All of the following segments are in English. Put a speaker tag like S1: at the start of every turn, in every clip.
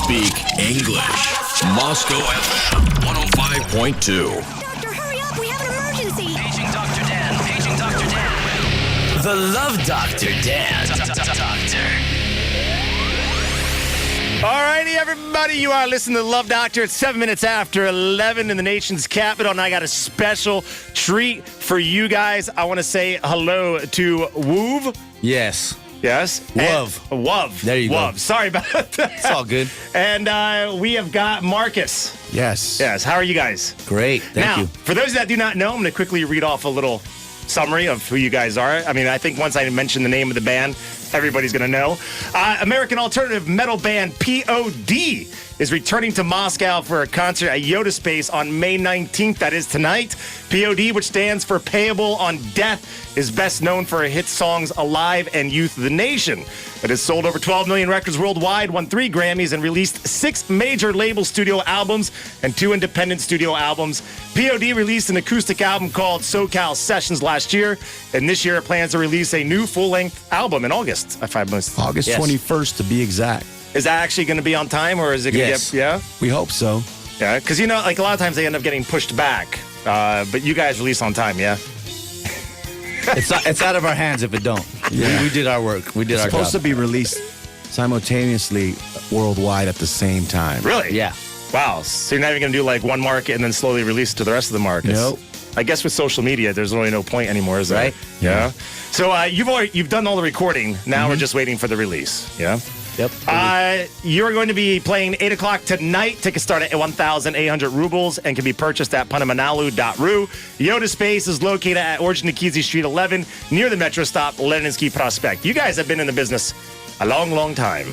S1: speak English. Moscow FM 105.2.
S2: Doctor, hurry up. We have an emergency.
S3: Paging Dr. Dan. Paging Dr. Dan. The Love Doctor Dan. Doctor.
S4: Alrighty, everybody, you are listening to the Love Doctor. It's 7 minutes after 11 in the nation's capital, and I got a special treat for you guys. I want to say hello to Woov.
S5: Yes.
S4: Yes.
S5: Wov. There you go.
S4: Sorry about that.
S5: It's all good.
S4: And we have got Marcus.
S6: Yes.
S4: Yes. How are you guys?
S5: Great. Thank you.
S4: For those that do not know, I'm going to quickly read off a little summary of who you guys are. I mean, I think once I mention the name of the band, everybody's going to know. American alternative metal band P.O.D. is returning to Moscow for a concert at P.O.D Space on May 19th. That is tonight. P.O.D., which stands for Payable on Death, is best known for her hit songs Alive and Youth of the Nation. It has sold over 12 million records worldwide, won 3 Grammys, and released 6 major label studio albums and 2 independent studio albums. P.O.D. released an acoustic album called SoCal Sessions last year, and this year it plans to release a new full-length album in August.
S6: August 21st to be exact.
S4: Is that actually going to be on time, or is it going to
S5: Yes.
S4: get, yeah?
S6: We hope so.
S4: Yeah, because, you know, like a lot of times they end up getting pushed back, but you guys release on time, yeah?
S5: It's out of our hands if it don't.
S6: Yeah.
S5: We did our work. We did
S6: It's
S5: our
S6: supposed
S5: job.
S6: to be released simultaneously worldwide at the same time.
S4: Really?
S5: Yeah.
S4: Wow. So you're not even going to do like one market and then slowly release it to the rest of the markets?
S6: Nope.
S4: I guess with social media, there's really no point anymore, is there?
S5: Right.
S4: Yeah. So you've done all the recording. Now we're just waiting for the release. Yeah.
S5: Yep.
S4: You're going to be playing 8 o'clock tonight. Tickets start at 1,800 rubles and can be purchased at Panamanalu.ru. P.O.D Space is located at Orджоникидзе Street 11 near the metro stop Leninsky Prospect. You guys have been in the business a long, long time.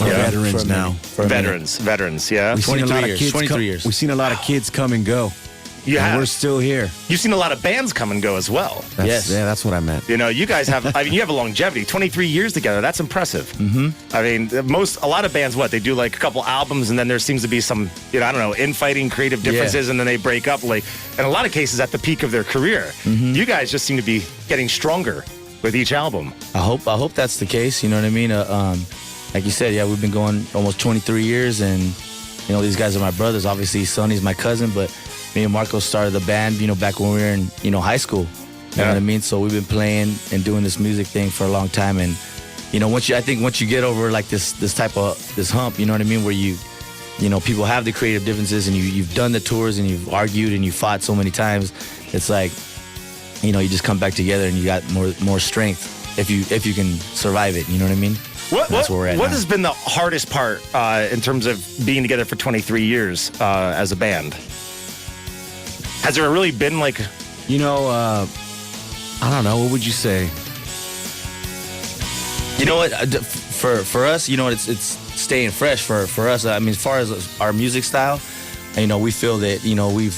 S6: We're
S4: Yeah.
S6: veterans now.
S4: Veterans, yeah.
S6: We've seen a
S5: 23
S6: lot of
S5: years,
S6: kids
S5: 23 years.
S6: We've seen a lot of kids come and go.
S4: You
S6: and
S4: have.
S6: we're still here.
S4: You've seen a lot of bands come and go as well.
S5: Yes.
S6: Yeah, that's what I meant.
S4: You know, you guys have, I mean, you have a longevity, 23 years together. That's impressive. Mm-hmm. I mean, a lot of bands, they do like a couple albums and then there seems to be some, I don't know, infighting, creative differences, and then they break up, like, in a lot of cases at the peak of their career. Mm-hmm. You guys just seem to be getting stronger with each album.
S5: I hope that's the case. You know what I mean? Like you said, yeah, we've been going almost 23 years, and you know these guys are my brothers. Obviously, Sonny's my cousin, but me and Marco started the band, back when we were in, high school. You know what I mean? So we've been playing and doing this music thing for a long time, and once you get over like this hump, you know what I mean, where you people have the creative differences, and you've done the tours and you've argued and you fought so many times. It's like, you just come back together and you got more strength if you can survive it. You know what I mean? That's where we're at
S4: What
S5: now.
S4: has been the hardest part in terms of being together for 23 years as a band? Has there really been like...
S6: I don't know. What would you say?
S5: You know what? For us, it's staying fresh for us. I mean, as far as our music style, we feel that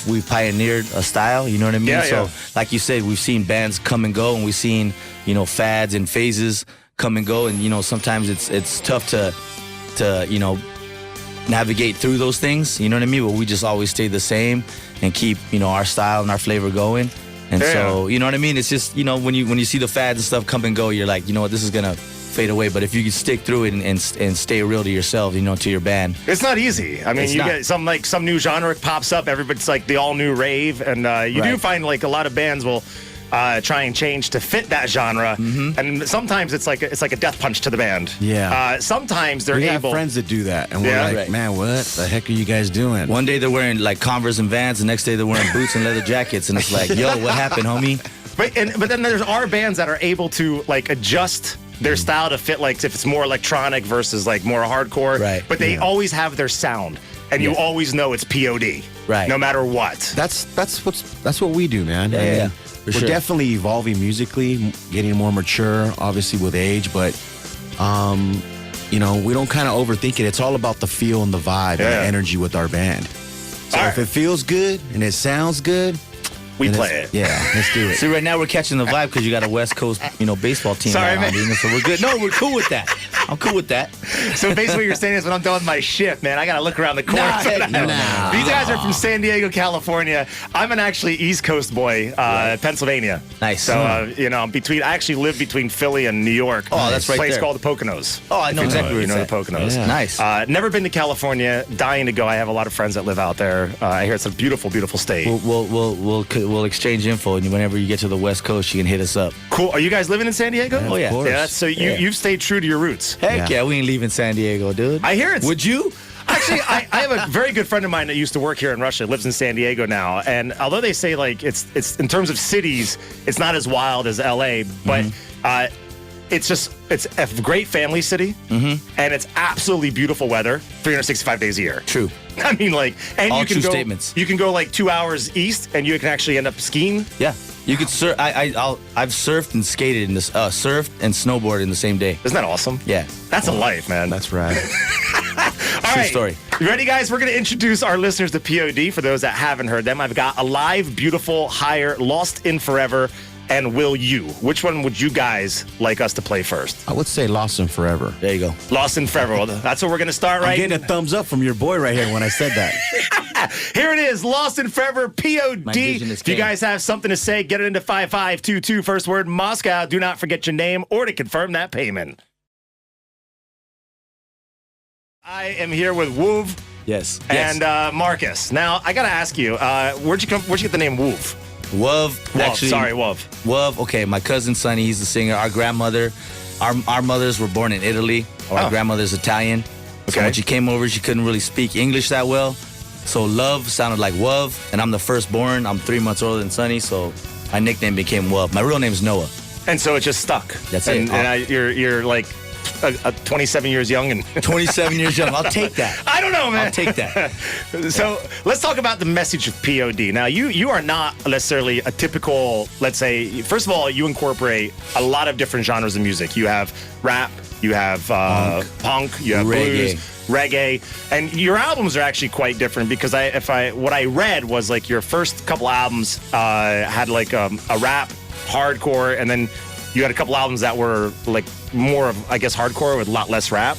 S5: we've pioneered a style. You know what I mean?
S4: Yeah,
S5: so,
S4: yeah.
S5: like you said, we've seen bands come and go, and we've seen fads and phases come and go, and sometimes it's tough to navigate through those things. You know what I mean? But we just always stay the same and keep our style and our flavor going. And so, you know what I mean? It's just, when you see the fads and stuff come and go, you're like, this is going to fade away. But if you can stick through it and stay real to yourself, to your band.
S4: It's not easy. I mean,
S5: It's
S4: you
S5: not.
S4: get some new genre pops up. Everybody's like the all new rave. And you do
S5: Right.
S4: find like a lot of bands will try and change to fit that genre. Mm-hmm. And sometimes it's like a death punch to the band.
S6: Yeah.
S4: Sometimes they're
S6: We
S4: able...
S6: have friends that do that, and we're
S4: Yeah.
S6: like,
S5: Right.
S6: man, what the heck are you guys doing?
S5: One day they're wearing like Converse and Vans, the next day they're wearing boots and leather jackets, and it's like, yo, what happened, homie?
S4: But then there's bands that are able to like adjust their style to fit, like if it's more electronic versus like more hardcore.
S5: Right.
S4: But they always have their sound, and you
S5: Yeah.
S4: always know it's P.O.D.
S5: Right.
S4: No matter what.
S6: That's what we do, man.
S5: Yeah,
S6: I mean,
S5: yeah, for
S6: we're
S5: sure.
S6: definitely evolving musically, getting more mature, obviously with age, but we don't kind of overthink it. It's all about the feel and the vibe and
S4: Yeah.
S6: the energy with our band. So
S4: All
S6: if
S4: right.
S6: it feels good and it sounds good,
S4: We
S6: then
S4: play
S6: it's-
S4: it.
S6: Yeah, let's do it.
S5: See, right now we're catching the vibe because you got a West Coast, baseball team.
S4: Sorry,
S5: right on,
S4: man.
S5: so we're good. No, we're cool with that. I'm cool with that.
S4: So basically what you're saying is when I'm done with my shift, man, I got to look around the corner.
S6: Nah.
S4: These guys are from San Diego, California. I'm an actually East Coast boy, Pennsylvania.
S5: Nice.
S4: So, I actually live between Philly and New York.
S5: Oh, that's right
S4: place
S5: there.
S4: called the Poconos.
S5: Oh, I know exactly where
S4: You
S5: it's
S4: know
S5: at.
S4: the Poconos.
S6: Yeah.
S5: Nice.
S4: Never been to California. Dying to go. I have a lot of friends that live out there. I hear it's a beautiful, beautiful state.
S5: We'll exchange info, and whenever you get to the West Coast, you can hit us up.
S4: Cool. Are you guys living in San Diego?
S5: Oh, yeah.
S6: Of course.
S4: Yeah. So you've stayed true to your roots.
S5: Heck yeah, we ain't leaving San Diego, dude.
S4: I hear it's.
S5: Would you?
S4: Actually, I have a very good friend of mine that used to work here in Russia, lives in San Diego now. And although they say like it's in terms of cities, it's not as wild as LA, but it's a great family city, and it's absolutely beautiful weather, 365 days a year.
S5: True.
S4: I mean, like, and
S5: All
S4: you can
S5: true
S4: go.
S5: statements.
S4: You can go like 2 hours east, and you can actually end up skiing.
S5: Yeah. You could surf. I've surfed and skated in this. Surfed and snowboarded in the same day.
S4: Isn't that awesome?
S5: Yeah.
S4: That's a life, man.
S6: That's right.
S4: All right.
S5: story.
S4: You ready, guys? We're going to introduce our listeners to P.O.D. For those that haven't heard them, I've got Alive, Beautiful, Higher, Lost in Forever, and Will You. Which one would you guys like us to play first?
S6: I would say Lost in Forever.
S5: There you go.
S4: Lost in Forever. Well, that's what we're going to start
S6: I'm
S4: right
S6: getting a thumbs up from your boy right here when I said that.
S4: Here it is, Lost in Forever,
S5: My
S4: P.O.D.
S5: vision is
S4: If you
S5: king.
S4: guys have something to say, get it into 5522. First word, Moscow. Do not forget your name or to confirm that payment. I am here with Woov
S5: Yes.
S4: and Marcus. Now, I got to ask you, where'd you get the name Woov?
S5: Wuv.
S4: Wuv.
S5: Wuv. Okay, my cousin Sonny, he's the singer. Our grandmother, our mothers were born in Italy. Our grandmother's Italian. So
S4: Okay.
S5: when she came over, she couldn't really speak English that well. So love sounded like Wuv, and I'm the firstborn. I'm 3 months older than Sonny, so my nickname became Wuv. My real name's Noah.
S4: And so it just stuck.
S5: That's
S4: and,
S5: it.
S4: And you're like 27 years young and
S5: 27 years young. I'll take that.
S4: I don't know, man.
S5: I'll take that.
S4: So let's talk about the message of P.O.D. Now, you are not necessarily a typical, let's say, first of all, you incorporate a lot of different genres of music. You have rap, you have punk, you have blues, reggae, and your albums are actually quite different because what I read was like your first couple albums had like a rap, hardcore, and then you had a couple albums that were like more of, I guess, hardcore with a lot less rap.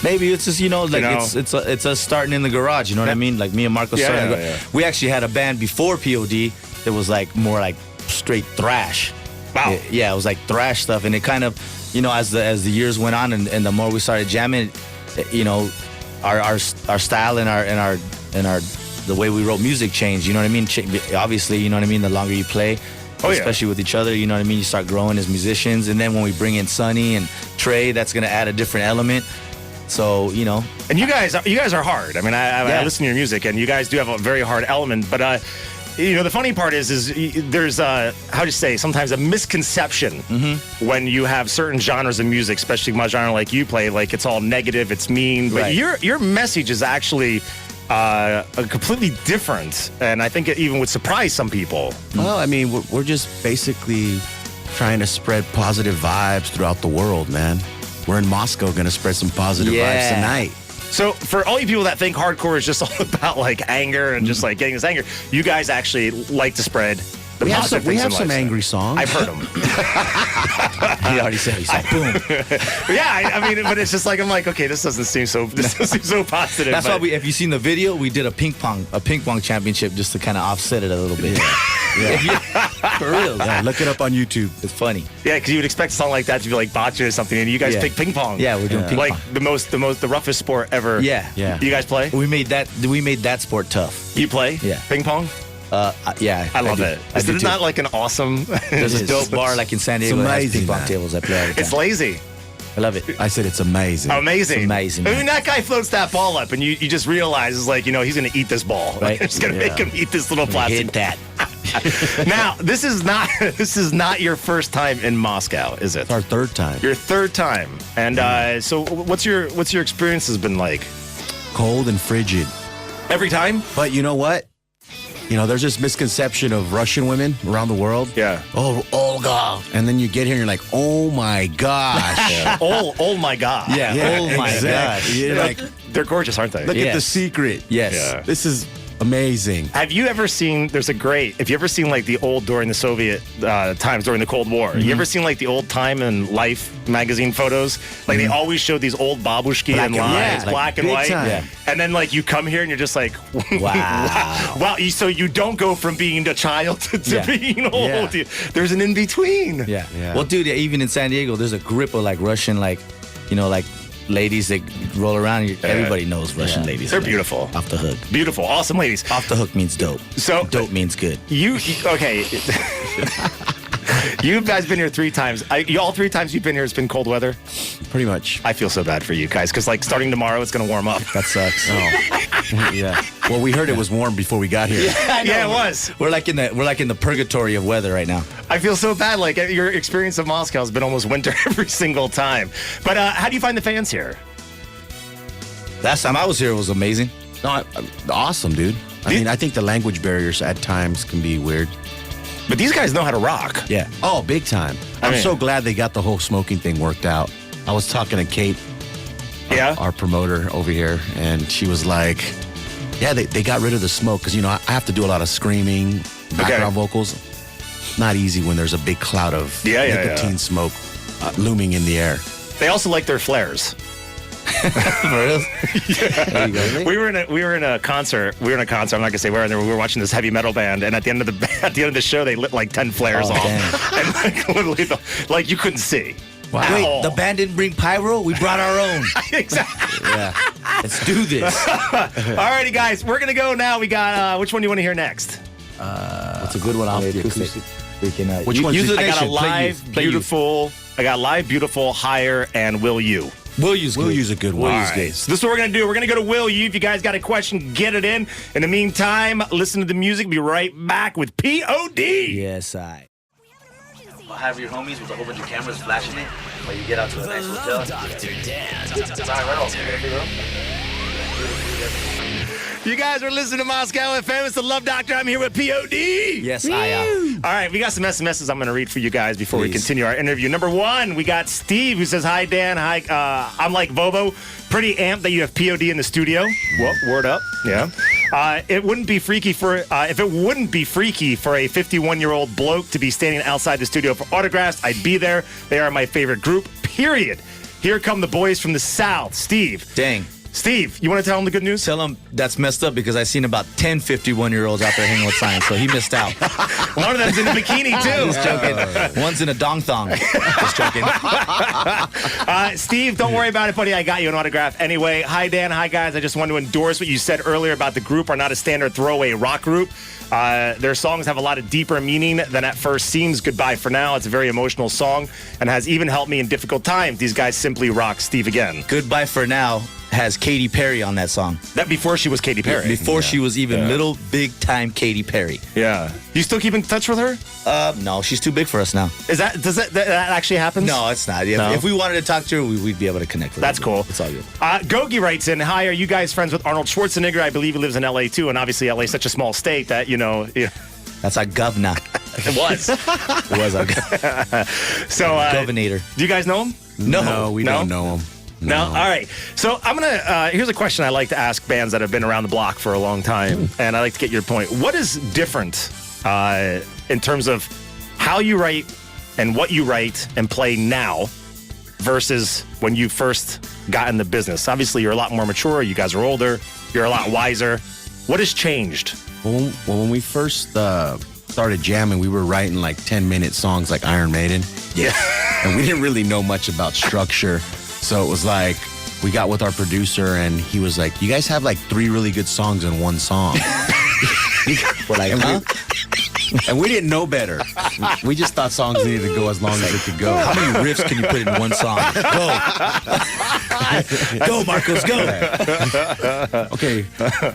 S5: Maybe it's just, it's us starting in the garage, you know what I mean? Like me and Marco starting in the garage. We actually had a band before P.O.D. that was like more like straight thrash.
S4: Wow.
S5: Yeah, it was like thrash stuff, and it kind of, as the years went on and the more we started jamming, our style and our the way we wrote music changed, you know what I mean? Obviously, you know what I mean, the longer you play.
S4: Oh, yeah.
S5: Especially with each other, you know what I mean? You start growing as musicians, and then when we bring in Sonny and Trey, that's gonna add a different element. So,
S4: And you guys are hard. I mean, I listen to your music, and you guys do have a very hard element. But the funny part is there's how do you say, sometimes a misconception when you have certain genres of music, especially my genre like you play, like it's all negative, it's mean. But
S5: Right.
S4: your message is actually completely different, and I think it even would surprise some people.
S6: Well, I mean, we're just basically trying to spread positive vibes throughout the world, man. We're in Moscow going to spread some positive vibes tonight.
S4: So for all you people that think hardcore is just all about like anger and just like getting this anger, you guys actually like to spread the
S6: We have
S4: positive
S6: some, we
S4: things
S6: have
S4: in
S6: some
S4: life.
S6: angry songs.
S4: I've heard them.
S5: he already said, boom.
S4: Yeah, I mean, but it's just like, I'm like, okay, this doesn't seem so positive.
S5: That's
S4: but
S5: why if you seen the video, we did a ping pong championship just to kind of offset it a little bit. For real.
S6: Yeah, look it up on YouTube.
S5: It's funny.
S4: Yeah, because you would expect a song like that to be like bocce or something, and you guys pick ping pong.
S5: Yeah, we're doing ping
S4: like
S5: pong.
S4: the roughest sport ever.
S5: Yeah.
S4: You guys play?
S5: We made that sport tough.
S4: You play?
S5: Yeah.
S4: Ping pong?
S5: Yeah.
S4: I love
S5: do.
S4: it.
S5: I
S4: Is
S5: do
S4: it
S5: too.
S4: not like an awesome?
S5: There's a dope bar like in San Diego that has
S6: amazing,
S5: ping pong
S6: man.
S5: tables I play all the time.
S4: It's lazy.
S5: I love it.
S6: I said it's amazing.
S4: Amazing.
S5: It's amazing,
S4: I mean,
S5: man.
S4: that guy floats that ball up, and you just realize it's like, he's going to eat this ball.
S5: Right.
S4: It's going to make him eat this little plastic.
S5: Hit that.
S4: Now, this is not your first time in Moscow, is it?
S6: It's our third time.
S4: Your third time. And so what's your experience has been like?
S6: Cold and frigid.
S4: Every time?
S6: But you know what? There's this misconception of Russian women around the world.
S4: Yeah.
S6: Oh, Olga. And then you get here and you're like, oh my gosh.
S4: Oh my God.
S5: Yeah. Oh my
S6: exactly.
S5: gosh.
S6: You're like,
S4: They're gorgeous, aren't they?
S6: look at the
S5: Yes.
S6: secret.
S5: Yes.
S4: Yeah.
S6: This is Amazing.
S4: Have you ever seen, if you ever seen like the old during the Soviet times during the Cold War, you ever seen like the old Time and Life magazine photos? Like they always showed these old babushki and lines, black and
S6: big
S4: white.
S6: time. Yeah.
S4: And then like you come here and you're just like,
S5: Wow.
S4: wow. So you don't go from being a child to being old.
S6: Yeah.
S4: There's an in-between.
S5: Yeah.
S6: Yeah.
S5: Well, dude, even in San Diego, there's a grip of like Russian, like, like ladies that roll around. Everybody knows Russian ladies.
S4: They're
S5: like,
S4: beautiful.
S5: Off the hook.
S4: Beautiful. Awesome ladies.
S5: Off the hook means dope.
S4: So
S5: Dope means good.
S4: Okay. You guys been here 3 times. All 3 times you've been here, it's been cold weather.
S6: Pretty much.
S4: I feel so bad for you guys because, like, starting tomorrow, it's going to warm up.
S5: That sucks.
S6: Yeah. Well, we heard it was warm before we got here.
S4: Yeah, it was.
S5: We're like in the purgatory of weather right now.
S4: I feel so bad. Like, your experience of Moscow has been almost winter every single time. But how do you find the fans here?
S5: Last time I was here, it was amazing.
S6: No, awesome, dude. I mean, I think the language barriers at times can be weird.
S4: But these guys know how to rock.
S5: Yeah.
S6: Oh, big time. I'm so glad they got the whole smoking thing worked out. I was talking to Kate, our promoter over here, and she was like, yeah, they got rid of the smoke because, I have to do a lot of screaming, background vocals. Not easy when there's a big cloud of nicotine smoke looming in the air.
S4: They also like their flares.
S5: For real? There you go.
S4: We were in a concert. I'm not gonna say where. And we were watching this heavy metal band, and at the end of the show, they lit like 10 flares off, and like literally, you couldn't see.
S5: Wow. Wait, the band didn't bring pyro? We brought our own.
S4: Exactly.
S5: Yeah. Let's do this.
S4: Alrighty, guys, we're gonna go now. We got which one do you want to hear next?
S5: What's a good one off the acoustic?
S6: Which one's
S5: use
S6: the
S5: the
S4: I got a
S5: nation.
S4: live, beautiful. I got live, beautiful, higher, and Will You.
S5: We'll use
S6: a good one.
S4: All right. So this is what we're going to do. We're going to go to Will You. If you guys got a question, get it in. In the meantime, listen to the music. Be right back with P.O.D.
S5: Yes, I. I'll have your homies with a whole bunch of cameras flashing it while you get out to the next hotel.
S3: Dr. Dan.
S4: You guys are listening to Moscow FM. It's the Love Doctor. I'm here with P.O.D.
S5: Yes, I am.
S4: All right, we got some SMSs I'm going to read for you guys before we continue our interview. Number 1, we got Steve who says, hi, Dan. Hi, I'm like Bobo. Pretty amped that you have P.O.D. in the studio. Well, word up. Yeah. It wouldn't be freaky if it wouldn't be freaky for a 51-year-old bloke to be standing outside the studio for autographs, I'd be there. They are my favorite group, period. Here come the boys from the South. Steve.
S5: Dang.
S4: Steve, you want to tell him the good news?
S5: Tell him that's messed up because I've seen about 10 51-year-olds out there hanging with signs, so he missed out.
S4: One of them's in a bikini, too.
S5: Just joking. One's in a dong thong. Just joking.
S4: Steve, don't worry about it, buddy. I got you an autograph anyway. Hi, Dan. Hi, guys. I just want to endorse what you said earlier about the group are not a standard throwaway rock group. Their songs have a lot of deeper meaning than at first seems. Goodbye for Now. It's a very emotional song and has even helped me in difficult times. These guys simply rock. Steve again.
S5: Goodbye for Now has Katy Perry on that song.
S4: That before she was Katy Perry.
S5: Before she was even little, big time Katy Perry.
S4: Yeah. You still keep in touch with her?
S5: No, she's too big for us now.
S4: Does that actually happen?
S5: No, it's not.
S4: No?
S5: If we wanted to talk to her, we'd be able to connect with her.
S4: That's cool.
S5: It's all good.
S4: Gogi writes in, hi, are you guys friends with Arnold Schwarzenegger? I believe he lives in L.A. too, and obviously L.A. is such a small state that,
S5: That's our governor.
S4: It was.
S5: It was our governor.
S4: So,
S5: Governator.
S4: Do you guys know him?
S6: No, we don't know him.
S4: No? All right. So I'm going to, here's a question I like to ask bands that have been around the block for a long time, and I like to get your point. What is different in terms of how you write and what you write and play now versus when you first got in the business? Obviously, you're a lot more mature. You guys are older. You're a lot wiser. What has changed?
S6: Well, when we first started jamming, we were writing like 10-minute songs like Iron Maiden.
S4: Yeah.
S6: And we didn't really know much about structure. So it was like, we got with our producer and he was like, you guys have like 3 really good songs in one song.
S5: We're like, huh?
S6: And we didn't know better. We just thought songs needed to go as long as it could go.
S5: How many riffs can you put in one song? Go. Go, Marcos, go.
S6: Okay,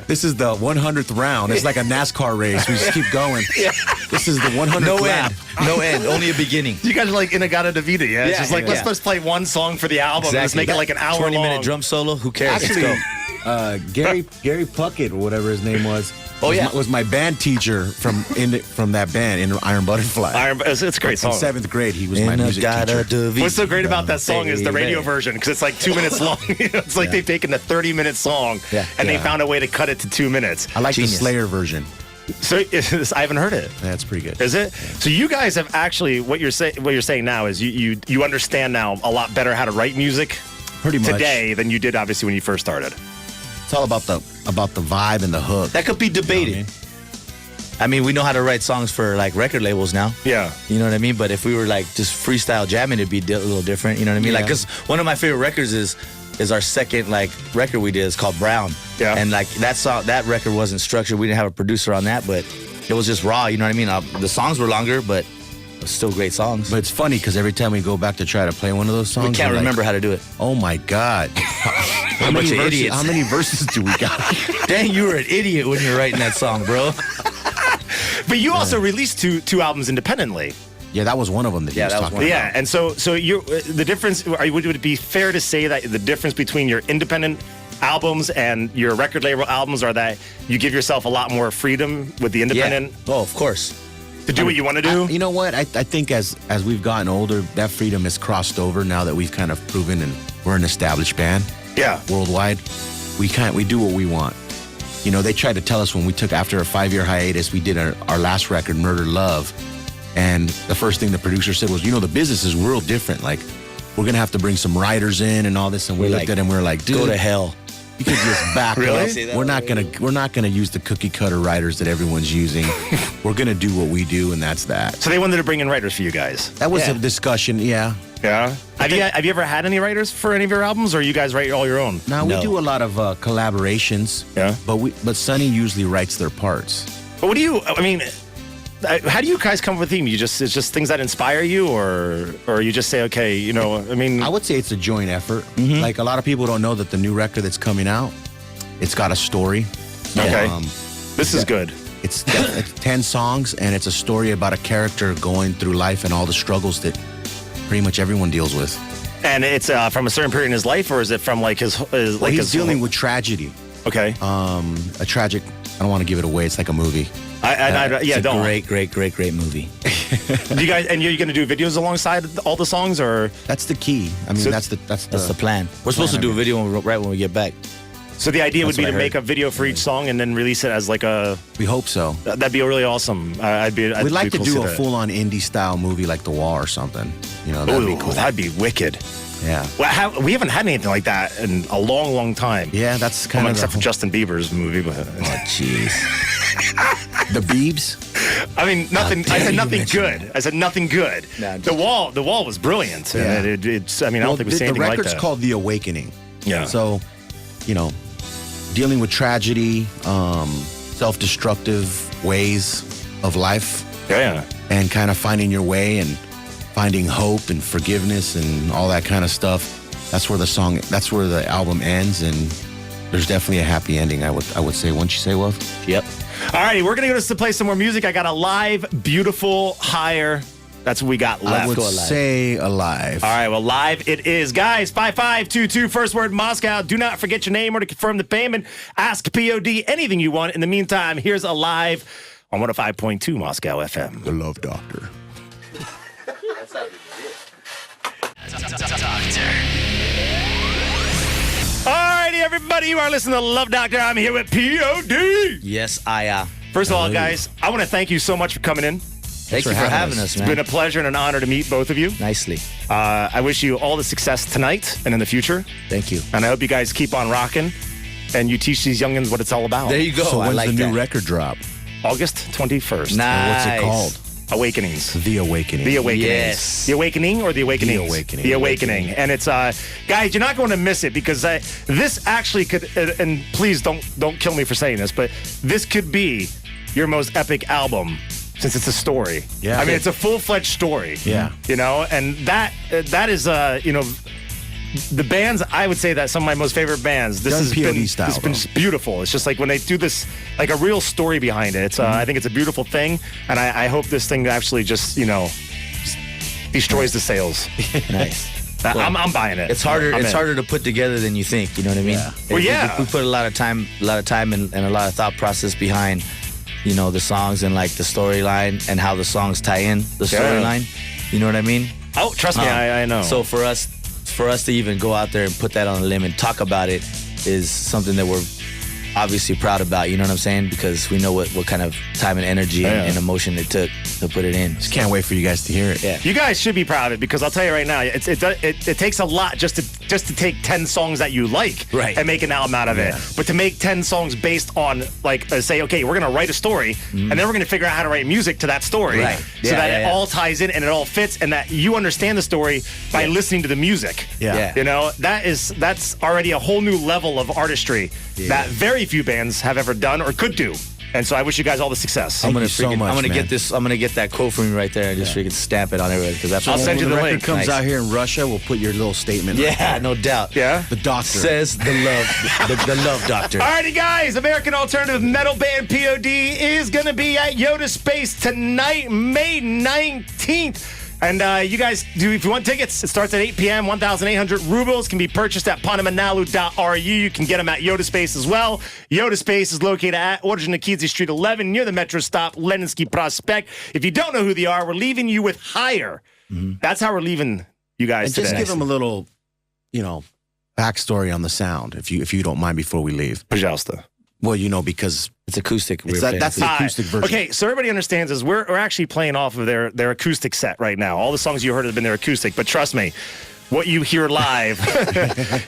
S6: this is the 100th round. It's like a NASCAR race. We just keep going. This is the 100th
S5: No
S6: lap.
S5: end. No end. Only a beginning.
S4: You guys are like Inagata Davida, yeah? It's
S5: Yeah,
S4: just like,
S5: yeah.
S4: let's play one song for the album and let's make it like an hour
S5: 20-minute
S4: long.
S5: drum solo. Who cares?
S6: Actually,
S5: Let's go.
S6: Gary Puckett, or whatever his name was.
S5: yeah.
S6: was my band teacher from that band in Iron Butterfly.
S4: It's a great
S6: In
S4: song.
S6: 7th grade, he was my music teacher.
S4: What's so great about that song is the radio version, because it's like 2 minutes minutes long. It's like they've taken a 30-minute song and they found a way to cut it to 2 minutes.
S6: I like the Slayer version.
S4: So I haven't heard it.
S6: That's pretty good.
S4: Is it? Yeah. So you guys have actually what you're saying now is you understand now a lot better how to write music
S6: pretty much
S4: today than you did obviously when you first started.
S6: It's all about the vibe and the hook.
S5: That could be debated. You know I mean, we know how to write songs for like record labels now.
S4: Yeah.
S5: You know what I mean? But if we were like just freestyle jamming, it'd be a little different. You know what I mean? Like, because one of my favorite records is our second like record we did. It's called Brown.
S4: Yeah.
S5: And like that record wasn't structured. We didn't have a producer on that, but it was just raw. You know what I mean? The songs were longer, but it was still great songs.
S6: But it's funny because every time we go back to try to play one of those songs,
S5: we can't remember how to do it.
S6: Oh my God. How many verses do we got?
S5: Dang, you were an idiot when you were writing that song, bro.
S4: But you also released two albums independently.
S6: Yeah, that was one of them that you was talking about.
S4: Yeah, and so you the difference. Would it be fair to say that the difference between your independent albums and your record label albums are that you give yourself a lot more freedom with the independent?
S5: Yeah. Oh, of course.
S4: To do what you want to do?
S6: You know what? I think as we've gotten older, that freedom has crossed over now that we've kind of proven and we're an established band.
S4: Yeah.
S6: Worldwide. We do what we want. You know, they tried to tell us when we took, after a 5-year hiatus, we did our last record, Murder Love. And the first thing the producer said was, the business is real different. Like, we're going to have to bring some writers in and all this. And we looked at him, we were like, dude.
S5: Go to hell.
S6: You could just back
S4: really?
S6: up. We're not gonna use the cookie cutter writers that everyone's using. We're gonna do what we do, and that's that.
S4: So they wanted to bring in writers for you guys.
S6: That was a discussion, yeah.
S4: Yeah. Have you ever had any writers for any of your albums, or you guys write all your own?
S6: No, we do a lot of collaborations.
S4: Yeah.
S6: But Sonny usually writes their parts.
S4: But what do you? I mean, how do you guys come up with themes? It's just things that inspire you, or you just say, okay, I mean,
S6: I would say it's a joint effort. Mm-hmm. Like a lot of people don't know that the new record that's coming out, it's got a story.
S4: Okay. This is good.
S6: It's 10 songs, and it's a story about a character going through life and all the struggles that pretty much everyone deals with.
S4: And it's from a certain period in his life, or is it from like his
S6: he's dealing with tragedy.
S4: Okay.
S6: A tragic. I don't want to give it away. It's like a movie.
S5: It's a great movie.
S4: Do you guys, and you're going to do videos alongside all the songs, or?
S6: That's the key. I mean, that's the
S5: plan. We're supposed to do a video right when we get back.
S4: So the idea would be to make a video for each song and then release it as like a.
S6: We hope so.
S4: That'd be really awesome.
S6: We'd like to do a full-on indie style movie like The Wall or something. That'd be cool.
S4: That'd be wicked.
S6: Yeah.
S4: Well, we haven't had anything like that in a long, long time.
S6: Yeah, that's kind of
S4: except for Justin Bieber's movie. But
S6: jeez. The Biebs?
S4: I mean, nothing. I said nothing good. I said nothing good. Nah, The Wall was brilliant.
S6: Yeah.
S4: And it's. I mean, I don't think we say anything like that.
S6: The record's called The Awakening.
S4: Yeah.
S6: So, dealing with tragedy, self-destructive ways of life.
S4: Yeah.
S6: And kind of finding your way and finding hope and forgiveness and all that kind of stuff. That's where the album ends, and there's definitely a happy ending, I would say. Wouldn't you say, Wolf?
S4: Yep. All righty, we're going to go to play some more music. I got a live, beautiful, higher. That's what we got left.
S6: I would say alive.
S4: All right, well, live it is. Guys, 5522, first word Moscow. Do not forget your name or to confirm the payment. Ask P.O.D. anything you want. In the meantime, here's Alive on 105.2 Moscow FM.
S6: The Love Doctor.
S4: Alrighty, everybody, you are listening to Love Doctor. I'm here with P.O.D.
S5: Yes, I.
S4: First of all, guys, I want to thank you so much for coming in.
S5: Thank you for having us, man.
S4: It's been a pleasure and an honor to meet both of you.
S5: Nicely.
S4: I wish you all the success tonight and in the future.
S5: Thank you.
S4: And I hope you guys keep on rocking and you teach these youngins what it's all about.
S5: There you go.
S6: So when's the new record drop?
S4: August 21st.
S5: Nice.
S6: What's it called?
S4: Awakenings.
S6: The Awakening.
S4: The Awakenings.
S5: Yes.
S4: The Awakening or The Awakenings?
S6: The Awakening.
S4: The Awakening. And it's, guys, you're not going to miss it because this actually could, and please don't kill me for saying this, but this could be your most epic album since it's a story.
S6: Yeah.
S4: I mean, it's a full-fledged story.
S6: Yeah.
S4: And that is, the bands, I would say that some of my most favorite bands. This has been just beautiful. It's just like when they do this, like a real story behind it. It's I think it's a beautiful thing, and I hope this thing actually just destroys the sales.
S5: Nice.
S4: Cool. I'm buying it.
S5: It's harder. It's harder to put together than you think. You know what I mean?
S6: Yeah.
S4: Well, yeah.
S5: We put a lot of time and a lot of thought process behind, the songs and like the storyline and how the songs tie in the storyline. You know what I mean?
S4: Oh, trust me, I know.
S5: So for us for us to even go out there and put that on a limb and talk about it is something that we're obviously proud about, you know what I'm saying? Because we know what kind of time and energy and emotion it took to put it in.
S6: Just can't wait for you guys to hear it.
S5: Yeah.
S4: You guys should be proud of it because I'll tell you right now, it takes a lot just to take 10 songs that you like and make an album out of it. But to make 10 songs based on, like, say, okay, we're going to write a story, and then we're going to figure out how to write music to that story so that it all ties in and it all fits and that you understand the story by listening to the music.
S6: Yeah.
S4: You know, that's already a whole new level of artistry that very few bands have ever done or could do. And so I wish you guys all the success.
S5: I'm gonna
S6: man.
S5: get that quote from you right there and just freaking stamp it on everybody because that's
S4: I'll send you the
S6: record
S4: link.
S6: comes out here in Russia, we'll put your little statement.
S5: Yeah, no doubt.
S4: Yeah.
S6: The doctor
S5: says the love doctor.
S4: Alrighty, guys. American alternative metal band P.O.D. is going to be at Yoda Space tonight, May 19th. And you guys, if you want tickets, it starts at 8 p.m. 1,800 rubles can be purchased at panamanalu.ru. You can get them at Yoda Space as well. Yoda Space is located at Orджоникидзе Street 11 near the metro stop, Leninsky Prospect. If you don't know who they are, we're leaving you with Higher. That's how we're leaving you guys
S6: and
S4: today.
S6: just give them a little, backstory on the sound, if you don't mind, before we leave.
S4: Pajausta.
S6: Well, because
S5: It's acoustic.
S6: that's the acoustic version.
S4: Okay, so everybody understands is we're actually playing off of their acoustic set right now. All the songs you heard have been their acoustic, but trust me, what you hear live,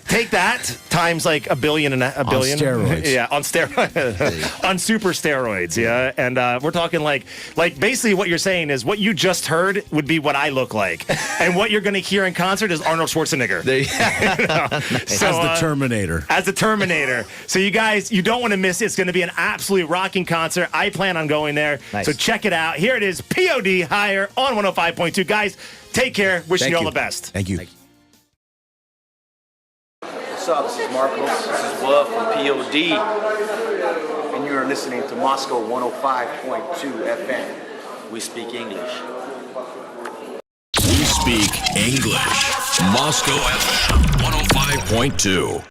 S4: take that times like a billion.
S6: On steroids.
S4: Yeah, on steroids. On super steroids, yeah. And we're talking like basically what you're saying is what you just heard would be what I look like. And what you're going to hear in concert is Arnold Schwarzenegger.
S6: So, as the Terminator.
S4: As the Terminator. So you guys, you don't want to miss it. It's going to be an absolutely rocking concert. I plan on going there.
S5: Nice.
S4: So check it out. Here it is, P.O.D. Higher on 105.2. Guys, take care. Wishing you all the best.
S6: Thank you.
S7: What's up? This is Marcos. This is Love from P.O.D. And you're listening to Moscow 105.2 FM. We speak English.
S1: We speak English. Moscow FM 105.2.